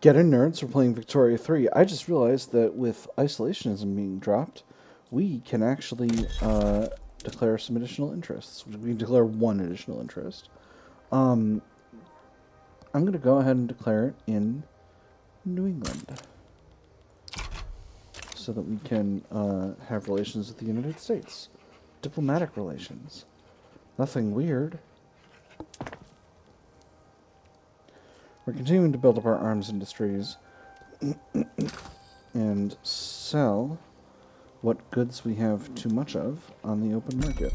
Get in, nerds, we're playing Victoria 3. I just realized that with isolationism being dropped, we can actually declare some additional interests. We can declare one additional interest. I'm going to go ahead and declare it in New England so that we can have relations with the United States. Diplomatic relations. Nothing weird. We're continuing to build up our arms industries and sell what goods we have too much of on the open market.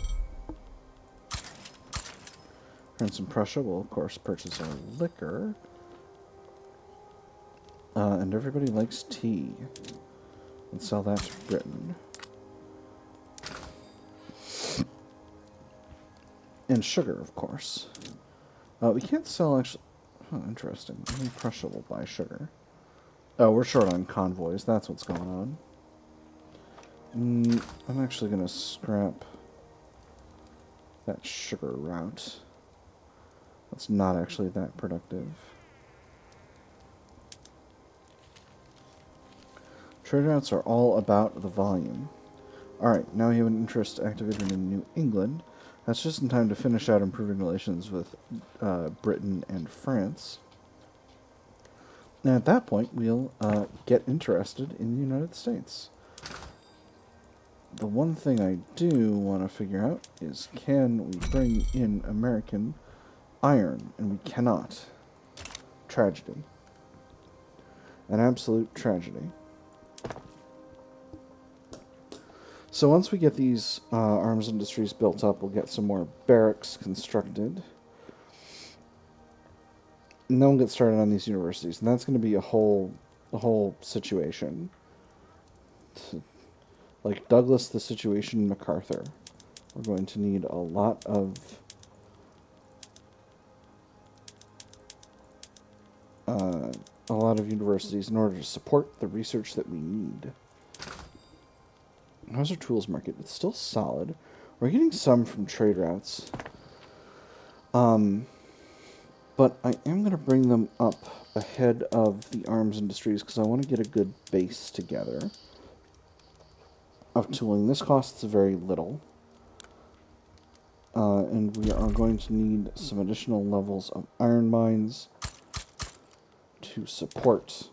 France and Prussia will, of course, purchase our liquor. And everybody likes tea. Let's sell that to Britain. And sugar, of course. We can't sell, actually... Oh, interesting. Only Prussia will buy sugar. Oh, we're short on convoys. That's what's going on. I'm actually going to scrap that sugar route. That's not actually that productive. Trade routes are all about the volume. Alright, now we have an interest activated in New England. That's just in time to finish out improving relations with Britain and France. And at that point, we'll get interested in the United States. The one thing I do want to figure out is, can we bring in American iron? And we cannot. Tragedy. An absolute tragedy. So once we get these arms industries built up, we'll get some more barracks constructed. And then we'll get started on these universities. And that's going to be a whole situation. Like Douglas, the situation, MacArthur. We're going to need a lot of universities in order to support the research that we need. How's our tools market? It's still solid. We're getting some from trade routes. But I am going to bring them up ahead of the arms industries because I want to get a good base together of tooling. This costs very little. And we are going to need some additional levels of iron mines to support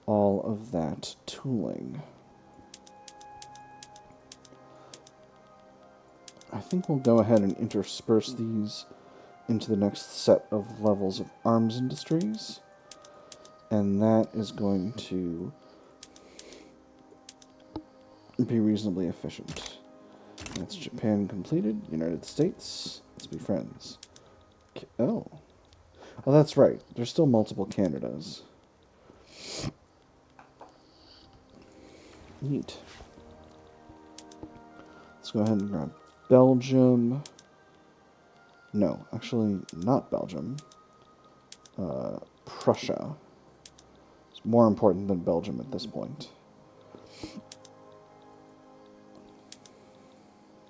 all of that tooling. I think we'll go ahead and intersperse these into the next set of levels of arms industries. And that is going to be reasonably efficient. That's Japan completed. United States. Let's be friends. Oh, that's right. There's still multiple Canadas. Neat. Let's go ahead and grab Belgium. No, actually not Belgium. Prussia. It's more important than Belgium at this point.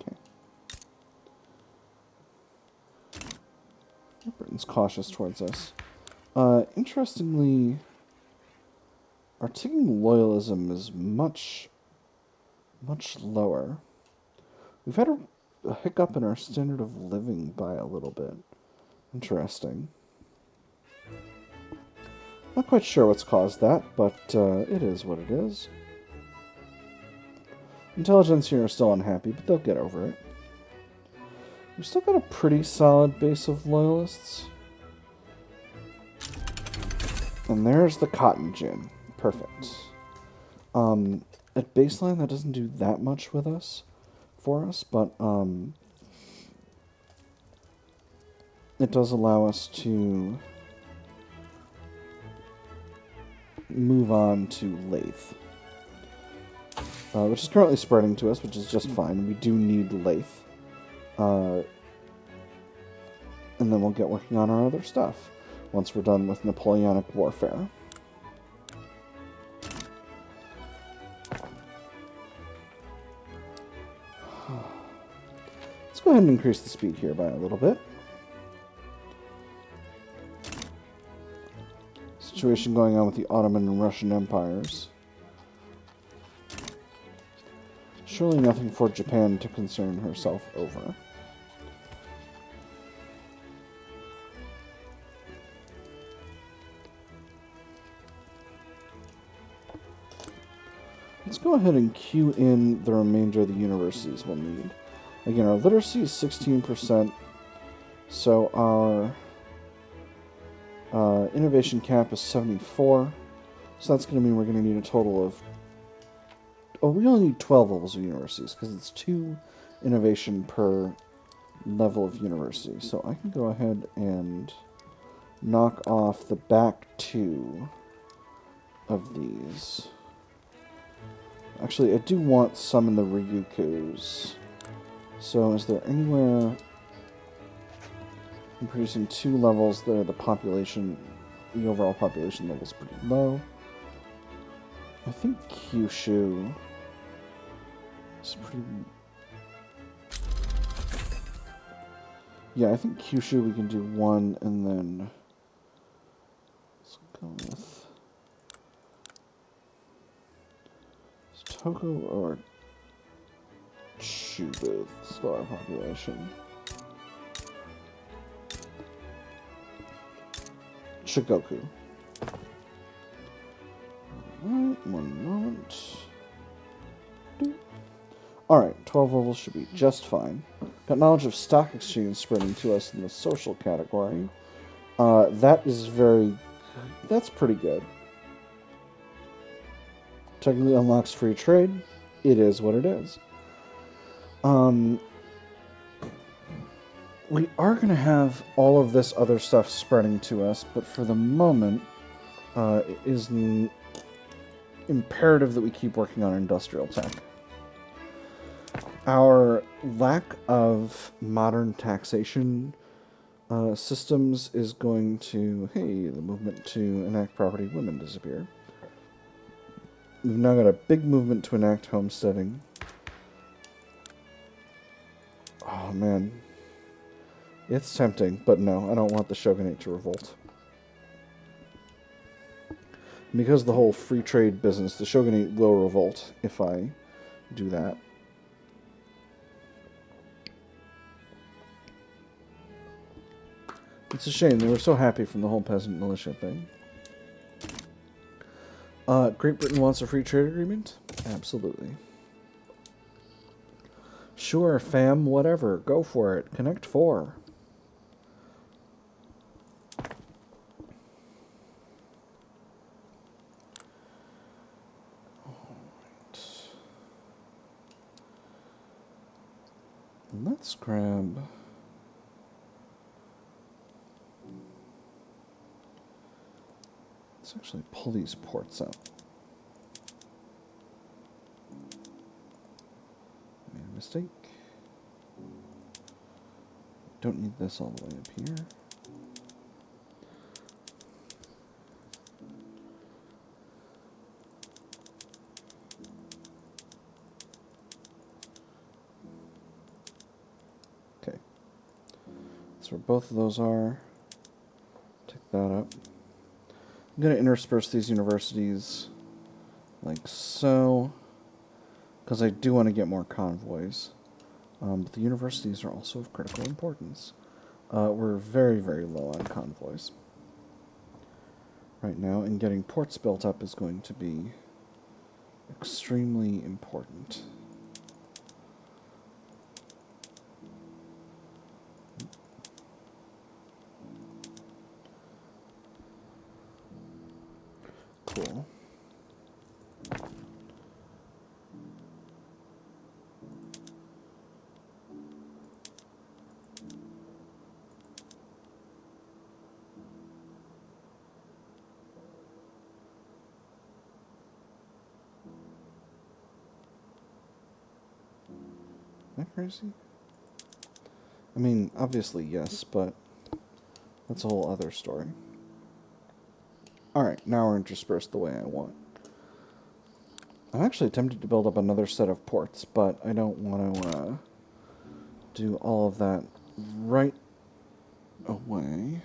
Okay. Britain's cautious towards us. Interestingly, our ticking loyalism is much lower. We've had a hiccup in our standard of living by a little bit. Interesting. Not quite sure what's caused that, but it is what it is. Intelligentsia are still unhappy, but they'll get over it. We've still got a pretty solid base of loyalists. And there's the cotton gin. Perfect. At baseline, that doesn't do that much for us, but it does allow us to move on to lathe, which is currently spreading to us, which is just fine. We do need lathe, and then we'll get working on our other stuff once we're done with Napoleonic warfare. Let's go ahead and increase the speed here by a little bit. situation going on with the Ottoman and Russian empires. Surely nothing for Japan to concern herself over. Let's go ahead and queue in the remainder of the universities we'll need. Again, our literacy is 16%, so our innovation cap is 74. So that's going to mean we're going to need a total of... Oh, we only need 12 levels of universities, because it's 2 innovation per level of university. So I can go ahead and knock off the back 2 of these. Actually, I do want some in the Ryukus. So is there anywhere... I'm producing 2 levels there. The population, the overall population level is pretty low. I think Kyushu is pretty... Yeah, I think Kyushu we can do 1, and then... Let's go with... Is Toko or Chubu, star population? Shigoku. Alright, 1 moment. Alright, 12 levels should be just fine. Got knowledge of stock exchange spreading to us in the social category. That is very... That's pretty good. Technically unlocks free trade. It is what it is. We are going to have all of this other stuff spreading to us, but for the moment, it is imperative that we keep working on industrial tech. Our lack of modern taxation systems is going to... Hey, the movement to enact property of women disappear. We've now got a big movement to enact homesteading. Oh, man. It's tempting, but no, I don't want the shogunate to revolt. Because of the whole free trade business, the shogunate will revolt if I do that. It's a shame. They were so happy from the whole peasant militia thing. Great Britain wants a free trade agreement? Absolutely. Sure, fam, whatever. Go for it. Connect 4. Let's grab... Let's actually pull these ports out. Made a mistake. Don't need this all the way up here. Okay. That's where both of those are. Take that up. I'm going to intersperse these universities like so, because I do want to get more convoys. But the universities are also of critical importance. We're very, very low on convoys right now, and getting ports built up is going to be extremely important. Cool. Am I crazy? I mean, obviously yes, but that's a whole other story. Alright, now we're interspersed the way I want. I'm actually tempted to build up another set of ports, but I don't want to do all of that right away.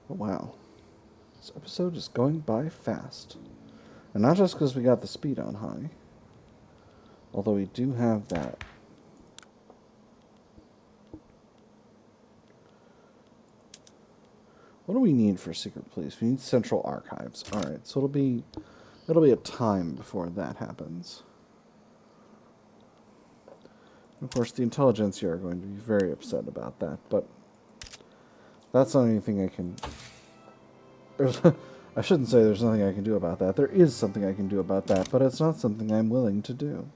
Oh, wow. This episode is going by fast. And not just because we got the speed on high. Although we do have that. What do we need for secret police? We need central archives. Alright, so it'll be a time before that happens. And of course, the intelligentsia are going to be very upset about that, but that's not anything I can... I shouldn't say there's nothing I can do about that. There is something I can do about that, but it's not something I'm willing to do.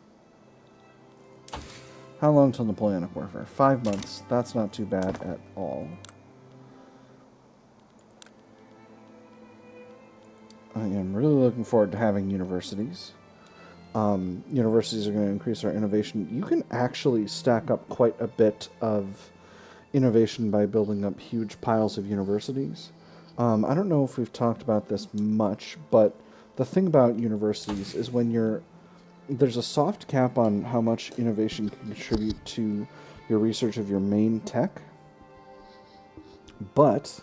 How long till Napoleonic Warfare? 5 months. That's not too bad at all. I am really looking forward to having universities. Universities are going to increase our innovation. You can actually stack up quite a bit of innovation by building up huge piles of universities. I don't know if we've talked about this much, but the thing about universities is when there's a soft cap on how much innovation can contribute to your research of your main tech, but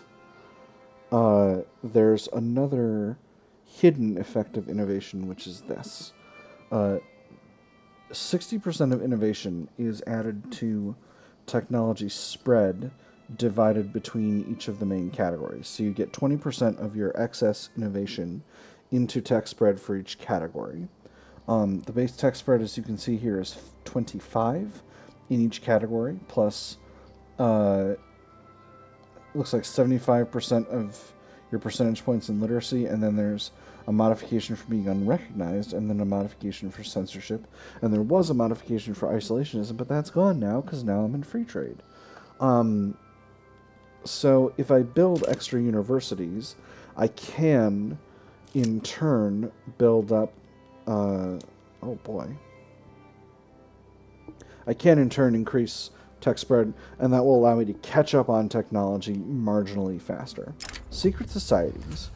there's another hidden effect of innovation, which is this. 60% of innovation is added to technology spread divided between each of the main categories. So you get 20% of your excess innovation into tech spread for each category. The base tech spread, as you can see here, is 25 in each category, plus looks like 75% of your percentage points in literacy, and then there's a modification for being unrecognized, and then a modification for censorship, and there was a modification for isolationism, but that's gone now, because now I'm in free trade. So if I build extra universities, I can, in turn, build up, I can, in turn, increase tech spread, and that will allow me to catch up on technology marginally faster. Secret societies.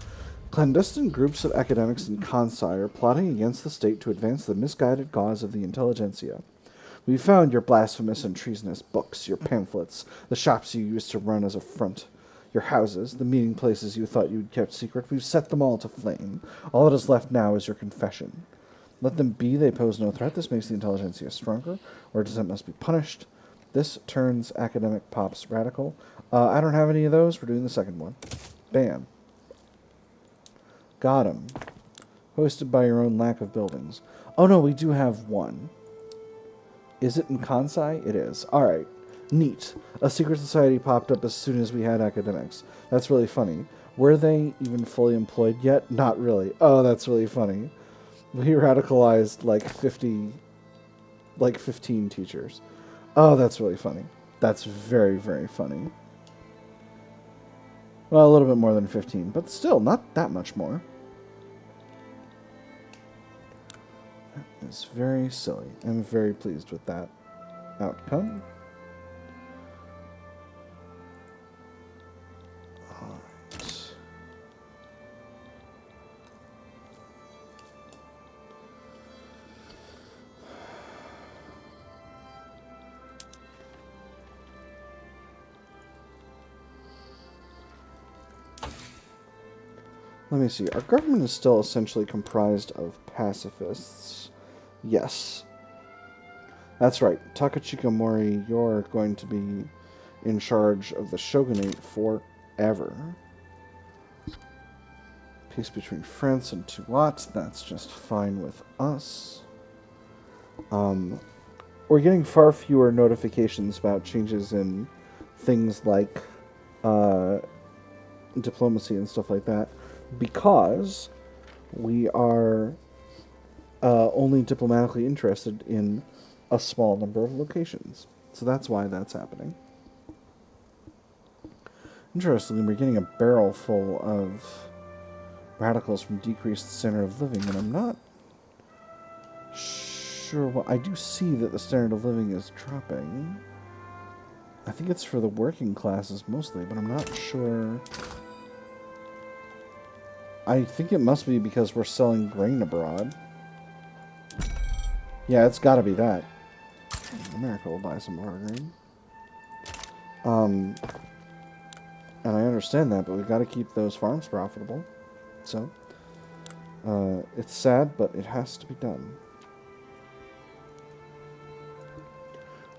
Clandestine groups of academics and consi are plotting against the state to advance the misguided cause of the intelligentsia. We found your blasphemous and treasonous books, your pamphlets, the shops you used to run as a front, your houses, the meeting places you thought you'd kept secret. We've set them all to flame. All that is left now is your confession. Let them be, they pose no threat. This makes the intelligentsia stronger, or dissent must be punished. This turns academic pops radical. I don't have any of those. We're doing the second one. Bam. Got him. Hosted by your own lack of buildings. Oh no, we do have one. Is it in Kansai? It is. Alright. Neat. A secret society popped up as soon as we had academics. That's really funny. Were they even fully employed yet? Not really. Oh, that's really funny. We radicalized like 15 teachers. Oh, that's really funny. That's very, very funny. Well, a little bit more than 15, but still not that much more. That is very silly. I'm very pleased with that outcome. Alright. Let me see. Our government is still essentially comprised of pacifists. Yes. That's right. Takachika Mori, you're going to be in charge of the shogunate forever. Peace between France and Tuat. That's just fine with us. We're getting far fewer notifications about changes in things like diplomacy and stuff like that, because we are only diplomatically interested in a small number of locations. So that's why that's happening. Interestingly, we're getting a barrel full of radicals from decreased standard of living, and I'm not sure what... I do see that the standard of living is dropping. I think it's for the working classes mostly, but I'm not sure... I think it must be because we're selling grain abroad. Yeah, it's gotta be that. America will buy some more grain. And I understand that, but we've got to keep those farms profitable. So, it's sad, but it has to be done.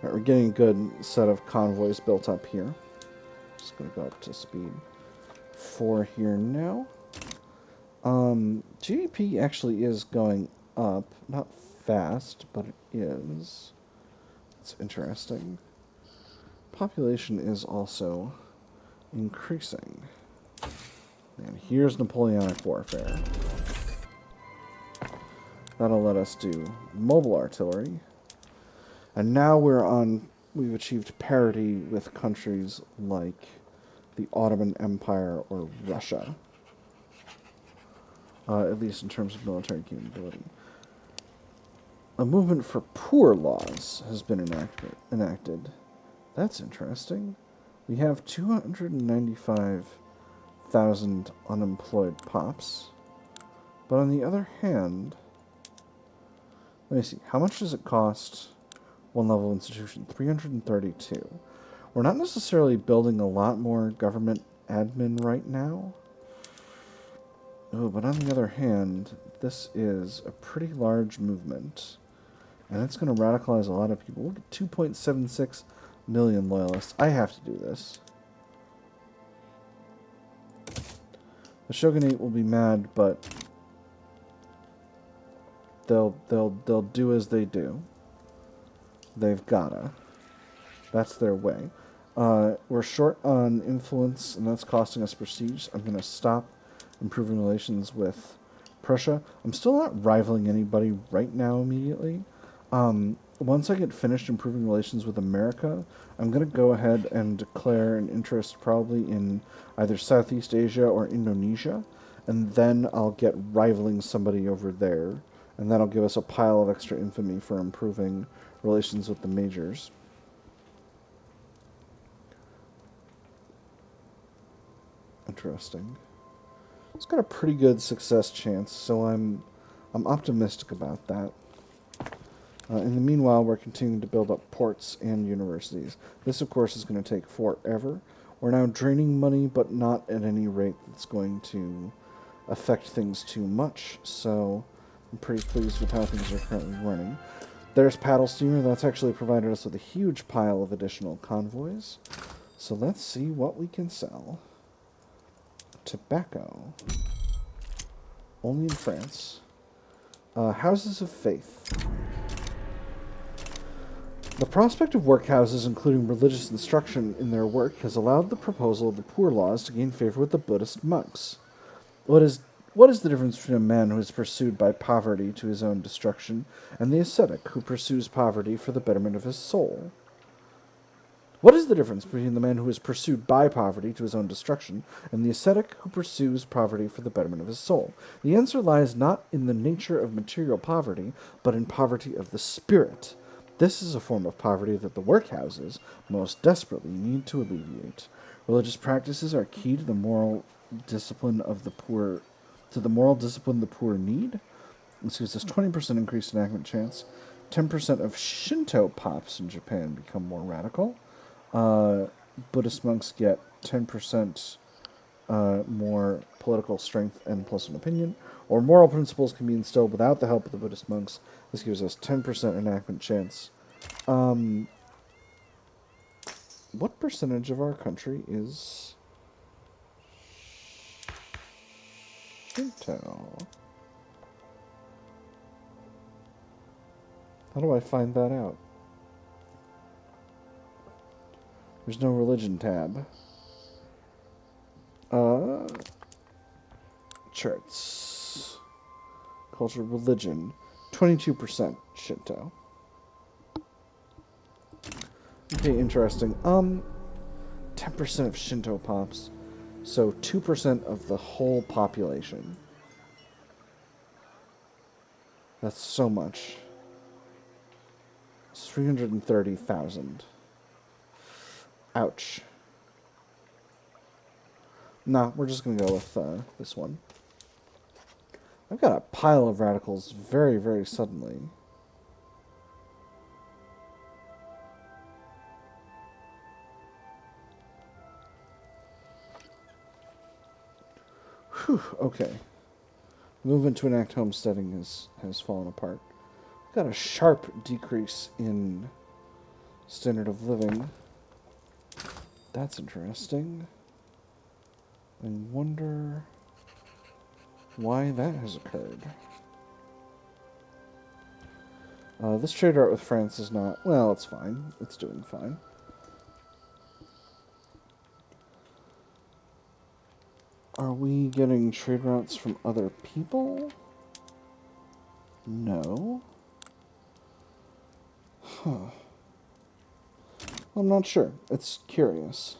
Alright, we're getting a good set of convoys built up here. Just going to go up to speed 4 here now. GDP actually is going up. Not fast, but it is. It's interesting. Population is also increasing. And here's Napoleonic warfare. That'll let us do mobile artillery. And now we've achieved parity with countries like the Ottoman Empire or Russia. At least in terms of military capability. A movement for poor laws has been enacted. That's interesting. We have 295,000 unemployed pops. But on the other hand, let me see, how much does it cost one level institution? 332. We're not necessarily building a lot more government admin right now. Oh, but on the other hand, this is a pretty large movement. And it's going to radicalize a lot of people. Look at 2.76 million loyalists. I have to do this. The shogunate will be mad, but they'll do as they do. They've gotta. That's their way. We're short on influence, and that's costing us prestige. I'm going to stop improving relations with Prussia. I'm still not rivaling anybody right now immediately. Once I get finished improving relations with America, I'm going to go ahead and declare an interest probably in either Southeast Asia or Indonesia, and then I'll get rivaling somebody over there, and that'll give us a pile of extra infamy for improving relations with the majors. Interesting. It's got a pretty good success chance, so I'm optimistic about that. In the meanwhile, we're continuing to build up ports and universities. This, of course, is going to take forever. We're now draining money, but not at any rate that's going to affect things too much, so I'm pretty pleased with how things are currently running. There's Paddle Steamer. That's actually provided us with a huge pile of additional convoys. So let's see what we can sell. Tobacco. Only in France. Houses of Faith. The prospect of workhouses including religious instruction in their work has allowed the proposal of the poor laws to gain favor with the Buddhist monks. What is the difference between a man who is pursued by poverty to his own destruction and the ascetic who pursues poverty for the betterment of his soul? What is the difference between the man who is pursued by poverty to his own destruction and the ascetic who pursues poverty for the betterment of his soul? The answer lies not in the nature of material poverty, but in poverty of the spirit. This is a form of poverty that the workhouses most desperately need to alleviate. Religious practices are key to the moral discipline of the poor, the poor need. This gives us 20% increased enactment chance. 10% of Shinto pops in Japan become more radical. Buddhist monks get 10% more political strength and plus an opinion, or moral principles can be instilled without the help of the Buddhist monks. This gives us 10% enactment chance. What percentage of our country is Shinto? How do I find that out? There's no religion tab. Charts. Culture, religion. 22% Shinto. Okay, interesting. 10% of Shinto pops. So 2% of the whole population. That's so much. It's 330,000. Ouch. Nah, we're just going to go with this one. I've got a pile of radicals very, very suddenly. Whew, okay. Movement to enact homesteading has fallen apart. We've got a sharp decrease in standard of living. That's interesting. I wonder why that has occurred. This trade route with France is not... Well, it's fine. It's doing fine. Are we getting trade routes from other people? No. Huh. I'm not sure. It's curious.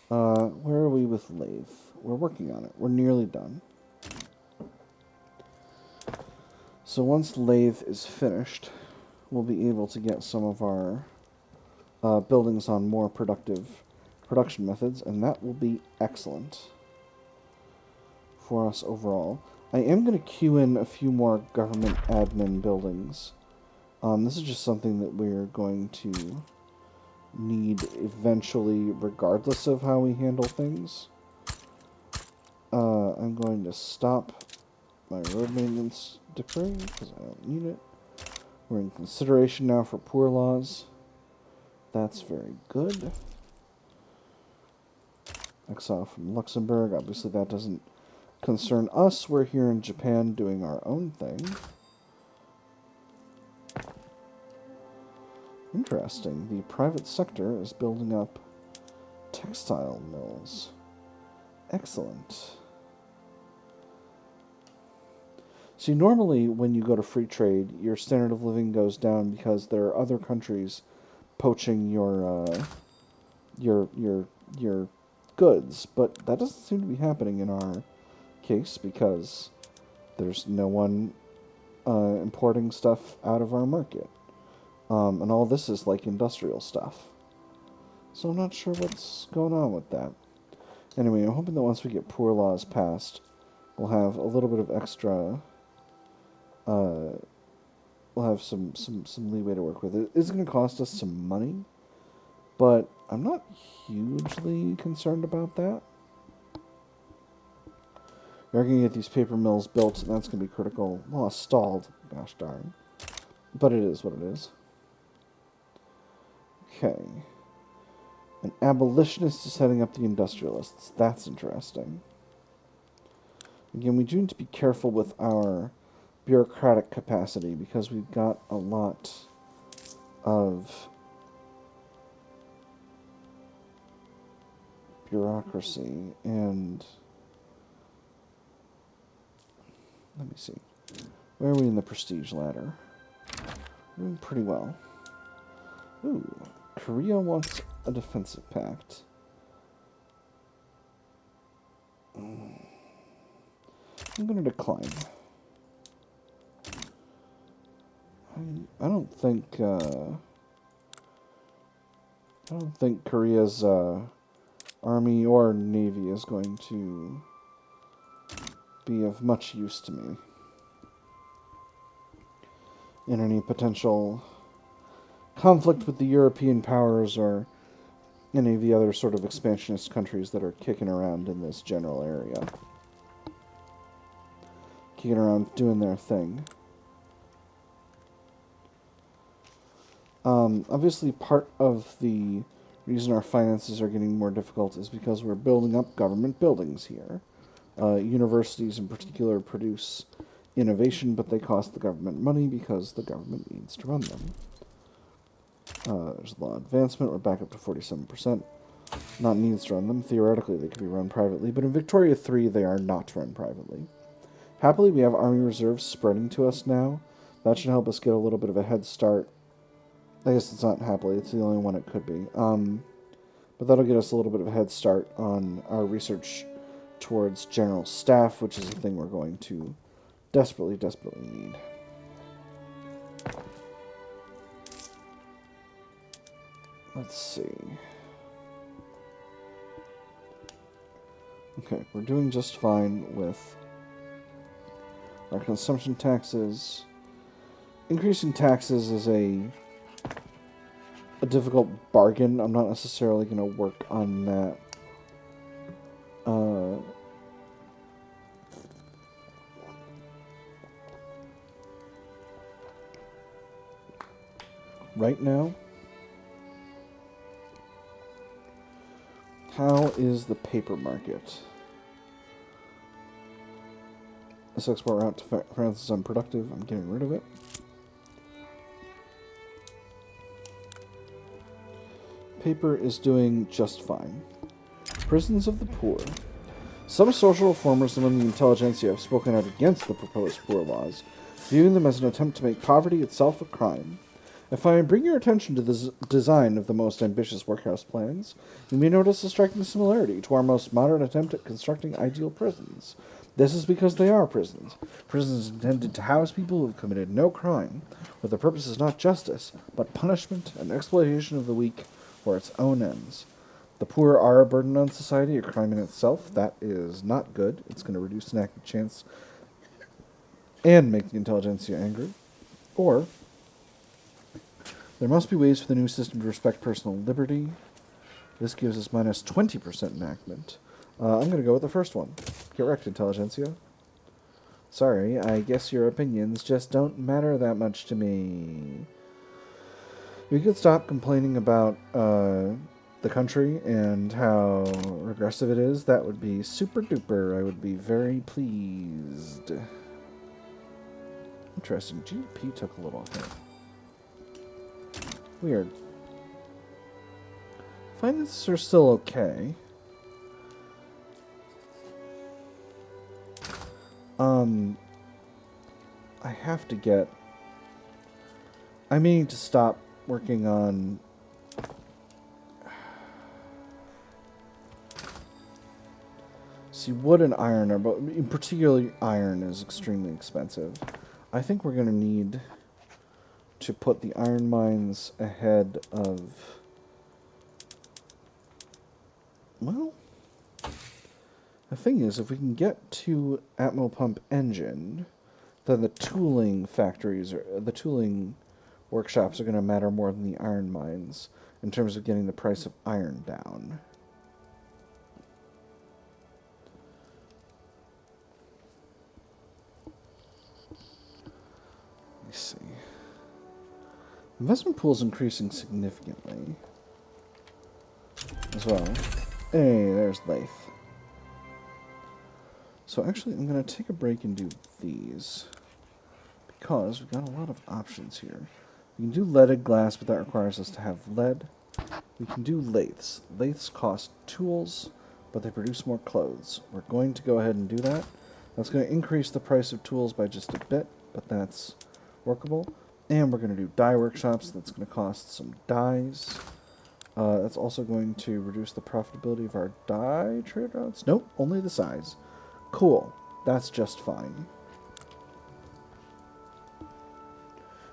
Where are we with lathe? We're working on it. We're nearly done. So once lathe is finished, we'll be able to get some of our buildings on more productive production methods, and that will be excellent for us overall. I am going to queue in a few more government admin buildings. This is just something that we're going to need eventually, regardless of how we handle things. I'm going to stop my road maintenance decree because I don't need it. We're in consideration now for poor laws. That's very good. Exile from Luxembourg. Obviously that doesn't concern us. We're here in Japan doing our own thing. Interesting. The private sector is building up textile mills. Excellent. See, normally when you go to free trade, your standard of living goes down because there are other countries poaching your goods, but that doesn't seem to be happening in our case because there's no one importing stuff out of our market. And all this is like industrial stuff. So I'm not sure what's going on with that. Anyway, I'm hoping that once we get poor laws passed, we'll have a little bit of extra... we'll have some leeway to work with. It is going to cost us some money, but I'm not hugely concerned about that. We're going to get these paper mills built, and that's going to be critical. Well, stalled. Gosh darn. But it is what it is. Okay. An abolitionist is heading up the industrialists. That's interesting. Again, we do need to be careful with our bureaucratic capacity because we've got a lot of bureaucracy, and let me see. Where are we in the prestige ladder? We're doing pretty well. Ooh, Korea wants a defensive pact. I'm going to decline. I don't think Korea's army or navy is going to be of much use to me in any potential conflict with the European powers or any of the other sort of expansionist countries that are kicking around in this general area. Kicking around doing their thing. Obviously, part of the reason our finances are getting more difficult is because we're building up government buildings here. Universities in particular produce innovation, but they cost the government money because the government needs to run them. There's law advancement. We're back up to 47%. Not needs to run them. Theoretically, they could be run privately, but in Victoria 3, they are not run privately. Happily, we have army reserves spreading to us now. That should help us get a little bit of a head start. I guess it's not happily. It's the only one it could be. But that'll get us a little bit of a head start on our research towards general staff, which is a thing we're going to desperately, desperately need. Let's see. Okay, we're doing just fine with our consumption taxes. Increasing taxes is a difficult bargain. I'm not necessarily going to work on that right now. How is the paper market? This export route to France is unproductive. I'm getting rid of it. Paper is doing just fine. Prisons of the poor. Some social reformers among the intelligentsia have spoken out against the proposed poor laws, viewing them as an attempt to make poverty itself a crime. If I bring your attention to the design of the most ambitious workhouse plans, you may notice a striking similarity to our most modern attempt at constructing ideal prisons. This is because they are prisons. Prisons intended to house people who have committed no crime, where the purpose is not justice, but punishment and exploitation of the weak for its own ends. The poor are a burden on society, a crime in itself. That is not good. It's going to reduce enacted chance and make the intelligentsia angry. Or, there must be ways for the new system to respect personal liberty. This gives us minus 20% enactment. I'm going to go with the first one. Get wrecked, intelligentsia. Sorry, I guess your opinions just don't matter that much to me. We could stop complaining about the country and how regressive it is. That would be super duper. I would be very pleased. Interesting. GDP took a little hit. Weird. Finances are still okay. I have to get... I mean to stop working on... See, wood and iron are both... Particularly iron is extremely expensive. I think we're going to need to put the iron mines ahead of... Well... The thing is, if we can get to Atmo Pump Engine, then the tooling factories, or the tooling workshops are going to matter more than the iron mines in terms of getting the price of iron down. Let me see. Investment pool is increasing significantly as well. Hey, there's Lathe. So actually, I'm going to take a break and do these, because we've got a lot of options here. We can do leaded glass, but that requires us to have lead. We can do lathes. Lathes cost tools, but they produce more clothes. We're going to go ahead and do that. That's going to increase the price of tools by just a bit, but that's workable. And we're going to do dye workshops. That's going to cost some dyes. That's also going to reduce the profitability of our dye trade routes. Nope, only the size. Cool. That's just fine.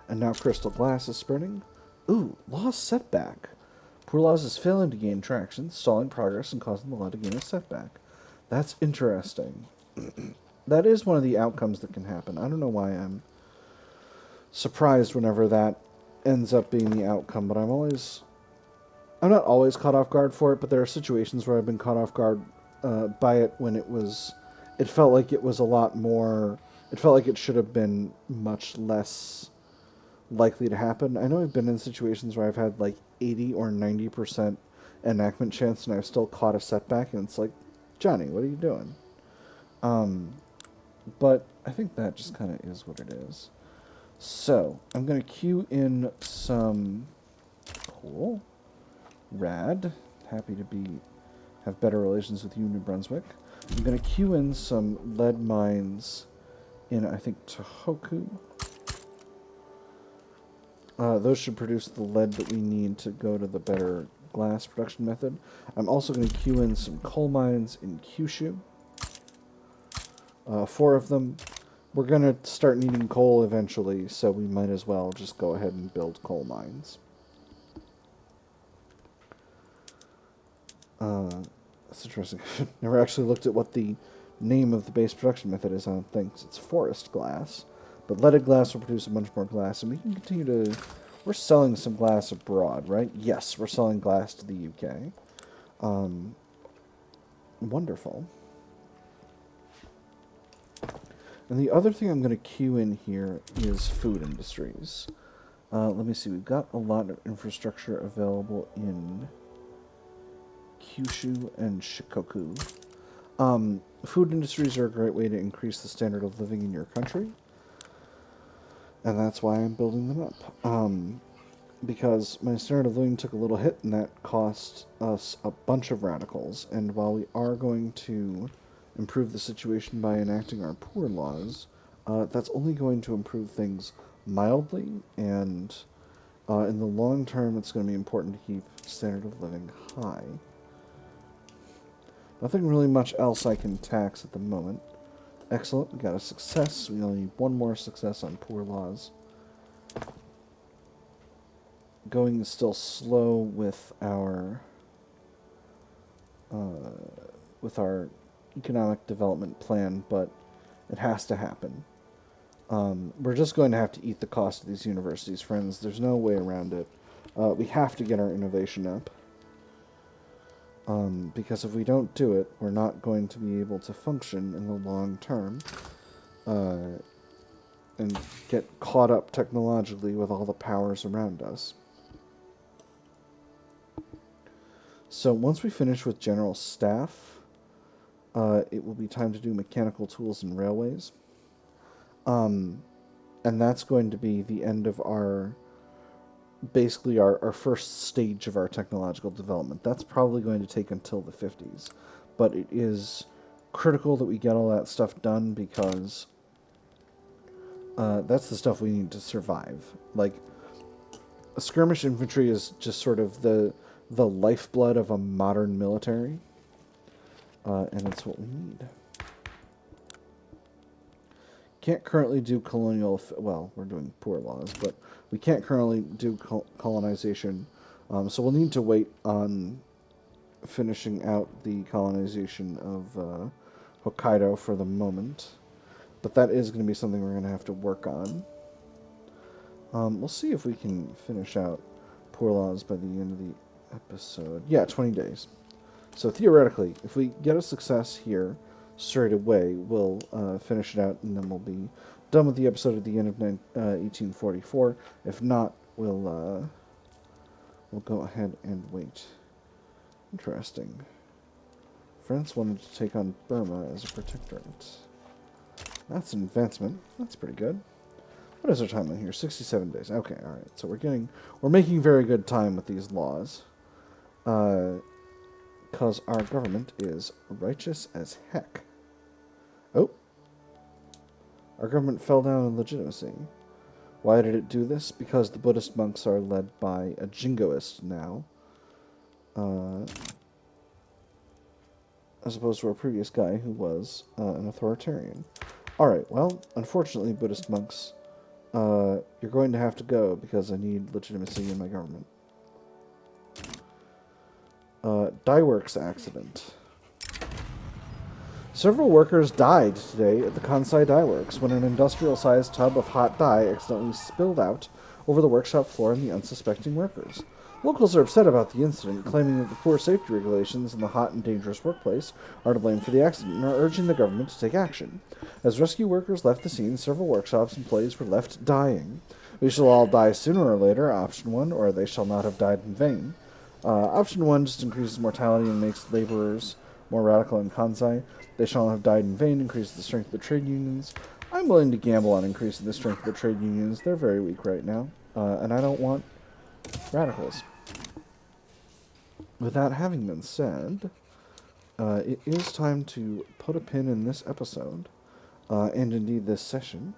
And now crystal glass is spreading. Ooh, lost setback. Poor laws is failing to gain traction, stalling progress, and causing the law to gain a setback. That's interesting. That is one of the outcomes that can happen. I don't know why I'm surprised whenever that ends up being the outcome, but I'm not always caught off guard for it, but there are situations where I've been caught off guard by it when it felt like it was a lot more, it felt like it should have been much less likely to happen. I know I've been in situations where I've had like 80 or 90% enactment chance and I've still caught a setback, and it's like, Johnny, what are you doing? But I think that just kind of is what it is. So, I'm going to queue in some... Cool. Rad. Happy to have better relations with you, New Brunswick. I'm going to queue in some lead mines in, I think, Tohoku. Those should produce the lead that we need to go to the better glass production method. I'm also going to queue in some coal mines in Kyushu. 4 of them. We're going to start needing coal eventually, so we might as well just go ahead and build coal mines. That's interesting. Never actually looked at what the name of the base production method is on things. It's forest glass. But leaded glass will produce a bunch more glass, and we can continue to... We're selling some glass abroad, right? Yes, we're selling glass to the UK. Wonderful. And the other thing I'm going to queue in here is food industries. Let me see. We've got a lot of infrastructure available in Kyushu and Shikoku. Food industries are a great way to increase the standard of living in your country. And that's why I'm building them up. Because my standard of living took a little hit, and that cost us a bunch of radicals. And while we are going to improve the situation by enacting our poor laws, that's only going to improve things mildly, and in the long term, it's going to be important to keep standard of living high. Nothing really much else I can tax at the moment. Excellent, we got a success. We only need one more success on poor laws. Going still slow with our economic development plan, but it has to happen. We're just going to have to eat the cost of these universities, friends. There's no way around it. We have to get our innovation up. Because if we don't do it, we're not going to be able to function in the long term and get caught up technologically with all the powers around us. So once we finish with general staff, it will be time to do mechanical tools and railways. And that's going to be the end of basically our first stage of our technological development. That's probably going to take until the 50s. But it is critical that we get all that stuff done because that's the stuff we need to survive. Like, skirmish infantry is just sort of the lifeblood of a modern military. And it's what we need. Can't currently do colonial... Well, we're doing poor laws, but we can't currently do colonization. So we'll need to wait on finishing out the colonization of Hokkaido for the moment. But that is going to be something we're going to have to work on. We'll see if we can finish out poor laws by the end of the episode. Yeah, 20 days. So theoretically, if we get a success here straight away, we'll finish it out, and then we'll be done with the episode at the end of 1844. If not, we'll go ahead and wait. Interesting. France wanted to take on Burma as a protectorate. That's an advancement. That's pretty good. What is our timeline here? 67 days. Okay, all right. So we're making very good time with these laws. Because our government is righteous as heck. Oh. Our government fell down in legitimacy. Why did it do this? Because the Buddhist monks are led by a jingoist now. As opposed to our previous guy who was an authoritarian. Alright, well, unfortunately, Buddhist monks, you're going to have to go because I need legitimacy in my government. Dye works accident. Several workers died today at the Kansai Dye Works when an industrial-sized tub of hot dye accidentally spilled out over the workshop floor and the unsuspecting workers. Locals are upset about the incident, claiming that the poor safety regulations in the hot and dangerous workplace are to blame for the accident and are urging the government to take action. As rescue workers left the scene, several workshops employees were left dying. We shall all die sooner or later, option 1, or they shall not have died in vain. Option 1 just increases mortality and makes laborers more radical in Kansai. They shall not have died in vain, increases the strength of the trade unions. I'm willing to gamble on increasing the strength of the trade unions. They're very weak right now, and I don't want radicals. With that having been said, it is time to put a pin in this episode, and indeed this session.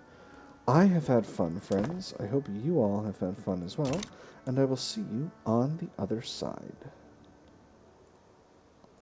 I have had fun, friends. I hope you all have had fun as well, and I will see you on the other side.